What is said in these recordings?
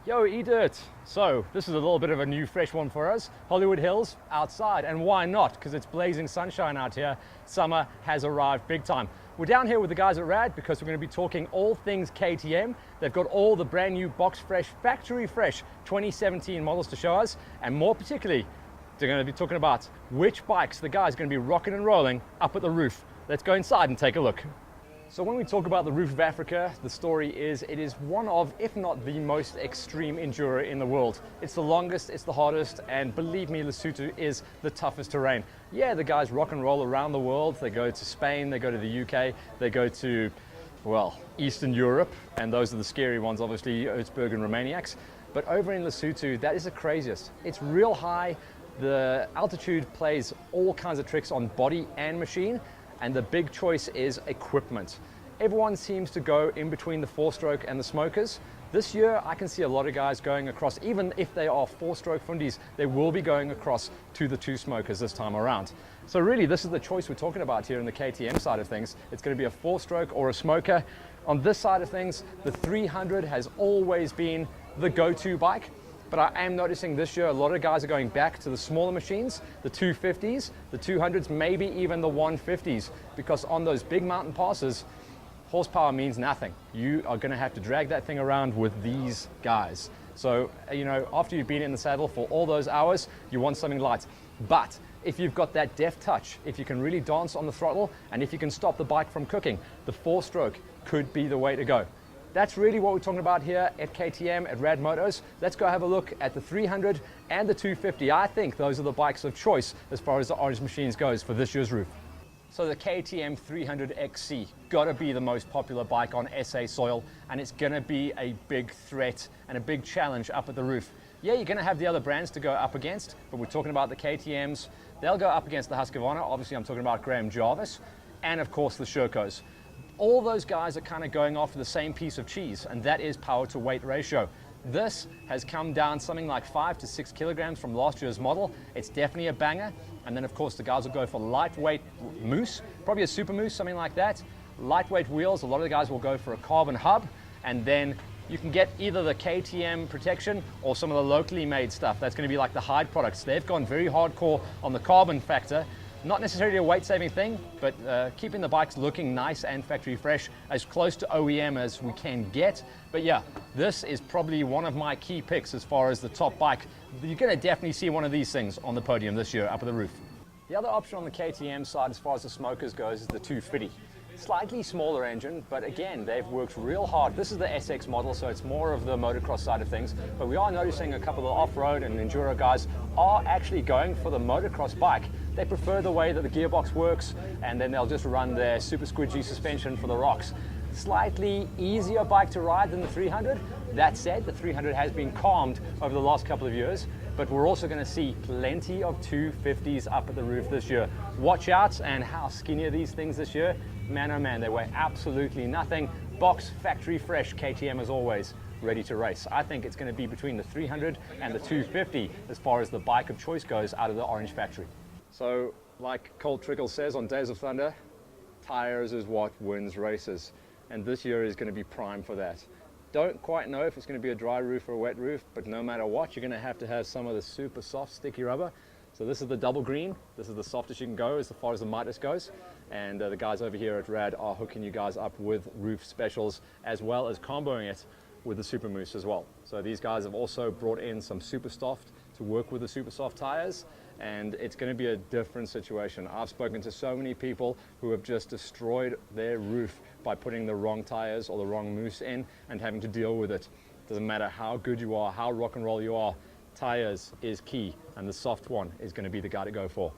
Yo, E-Dirt! So, this is a little bit of a new fresh one for us. Hollywood Hills, outside, and why not? Because it's blazing sunshine out here. Summer has arrived big time. We're down here with the guys at Rad because we're going to be talking all things KTM. They've got all the brand new box fresh, factory fresh 2017 models to show us, and more particularly, they're going to be talking about which bikes the guys are going to be rocking and rolling up at the roof. Let's go inside and take a look. So when we talk about the Roof of Africa, the story is it is one of, if not the most extreme endurer in the world. It's the longest, it's the hardest, and believe me, Lesotho is the toughest terrain. Yeah, the guys rock and roll around the world. They go to Spain, they go to the UK, they go to, well, Eastern Europe, and those are the scary ones, obviously, Erzberg and Romaniacs. But over in Lesotho, that is the craziest. It's real high. The altitude plays all kinds of tricks on body and machine. And the big choice is equipment. Everyone seems to go in between the 4-stroke and the smokers. This year, I can see a lot of guys going across, even if they are 4-stroke Fundis, they will be going across to the 2-smokers this time around. So really, this is the choice we're talking about here in the KTM side of things. It's going to be a 4-stroke or a smoker. On this side of things, the 300 has always been the go-to bike. But I am noticing this year a lot of guys are going back to the smaller machines, the 250s, the 200s, maybe even the 150s, because on those big mountain passes, horsepower means nothing. You are going to have to drag that thing around with these guys. So, you know, after you've been in the saddle for all those hours, you want something light. But if you've got that deft touch, if you can really dance on the throttle, and if you can stop the bike from cooking, the 4-stroke could be the way to go. That's really what we're talking about here at KTM, at Rad Motos. Let's go have a look at the 300 and the 250. I think those are the bikes of choice as far as the orange machines goes for this year's roof. So the KTM 300 XC, gotta be the most popular bike on SA soil, and it's gonna be a big threat and a big challenge up at the roof. Yeah, you're gonna have the other brands to go up against, but we're talking about the KTMs. They'll go up against the Husqvarna. Obviously, I'm talking about Graham Jarvis, and of course the Shercos. All those guys are kind of going after the same piece of cheese, and that is power to weight ratio. This has come down something like 5 to 6 kilograms from last year's model. It's definitely a banger. And then of course the guys will go for lightweight moose, probably a super moose, something like that. Lightweight wheels, a lot of the guys will go for a carbon hub, and then you can get either the KTM protection or some of the locally made stuff. That's going to be like the Hyde products. They've gone very hardcore on the carbon factor. Not necessarily a weight-saving thing, but keeping the bikes looking nice and factory fresh, as close to OEM as we can get. But yeah, this is probably one of my key picks as far as the top bike. You're going to definitely see one of these things on the podium this year up at the roof. The other option on the KTM side as far as the smokers goes is the 250. Slightly smaller engine, but again, they've worked real hard. This is the SX model, so it's more of the motocross side of things. But we are noticing a couple of off-road and enduro guys are actually going for the motocross bike. They prefer the way that the gearbox works, and then they'll just run their super squidgy suspension for the rocks. Slightly easier bike to ride than the 300. That said, the 300 has been calmed over the last couple of years, but we're also going to see plenty of 250s up at the roof this year. Watch out, and how skinny are these things this year? Man, oh man, they weigh absolutely nothing. Box factory fresh, KTM as always, ready to race. I think it's going to be between the 300 and the 250 as far as the bike of choice goes out of the orange factory. So, like Cole Trickle says on Days of Thunder, tires is what wins races. And this year is going to be prime for that. Don't quite know if it's going to be a dry roof or a wet roof, but no matter what, you're going to have some of the super soft, sticky rubber. So this is the double green. This is the softest you can go as far as the Midas goes. And the guys over here at Rad are hooking you guys up with roof specials, as well as comboing it with the Super Moose as well. So these guys have also brought in some super soft to work with the super soft tires, and it's going to be a different situation. I've spoken to so many people who have just destroyed their roof by putting the wrong tires or the wrong moose in and having to deal with it. Doesn't matter how good you are, how rock and roll you are, tires is key, and the soft one is going to be the guy to go for.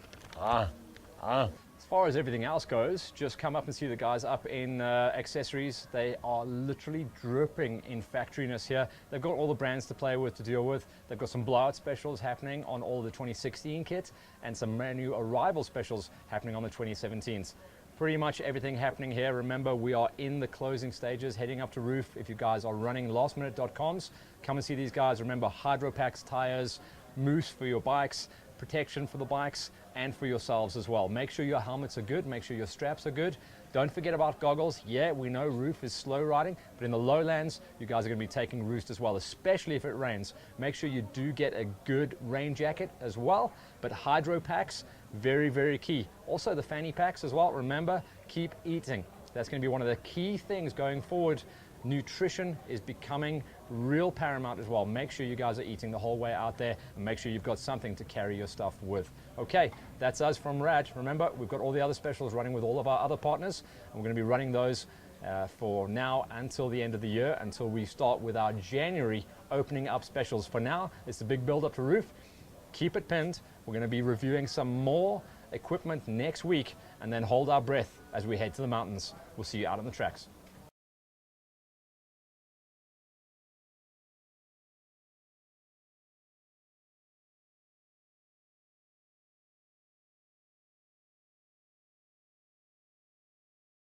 As far as everything else goes, just come up and see the guys up in accessories. They are literally dripping in factoriness here. They've got all the brands to play with, to deal with. They've got some blowout specials happening on all the 2016 kit, and some brand new arrival specials happening on the 2017s. Pretty much everything happening here. Remember, we are in the closing stages, heading up to roof. If you guys are running lastminute.coms, come and see these guys. Remember, hydro packs, tires, moose for your bikes, protection for the bikes, and for yourselves as well. Make sure your helmets are good, make sure your straps are good. Don't forget about goggles. Yeah, we know roof is slow riding, but in the lowlands, you guys are going to be taking roost as well, especially if it rains. Make sure you do get a good rain jacket as well, but hydro packs, very, very key. Also the fanny packs as well. Remember, keep eating. That's going to be one of the key things going forward. Nutrition is becoming real paramount as well. Make sure you guys are eating the whole way out there, and make sure you've got something to carry your stuff with. Okay, that's us from Rad. Remember, we've got all the other specials running with all of our other partners, and we're going to be running those for now until the end of the year, until we start with our January opening up specials. For now, it's the big build up to roof. Keep it pinned. We're going to be reviewing some more equipment next week, and then hold our breath as we head to the mountains. We'll see you out on the tracks.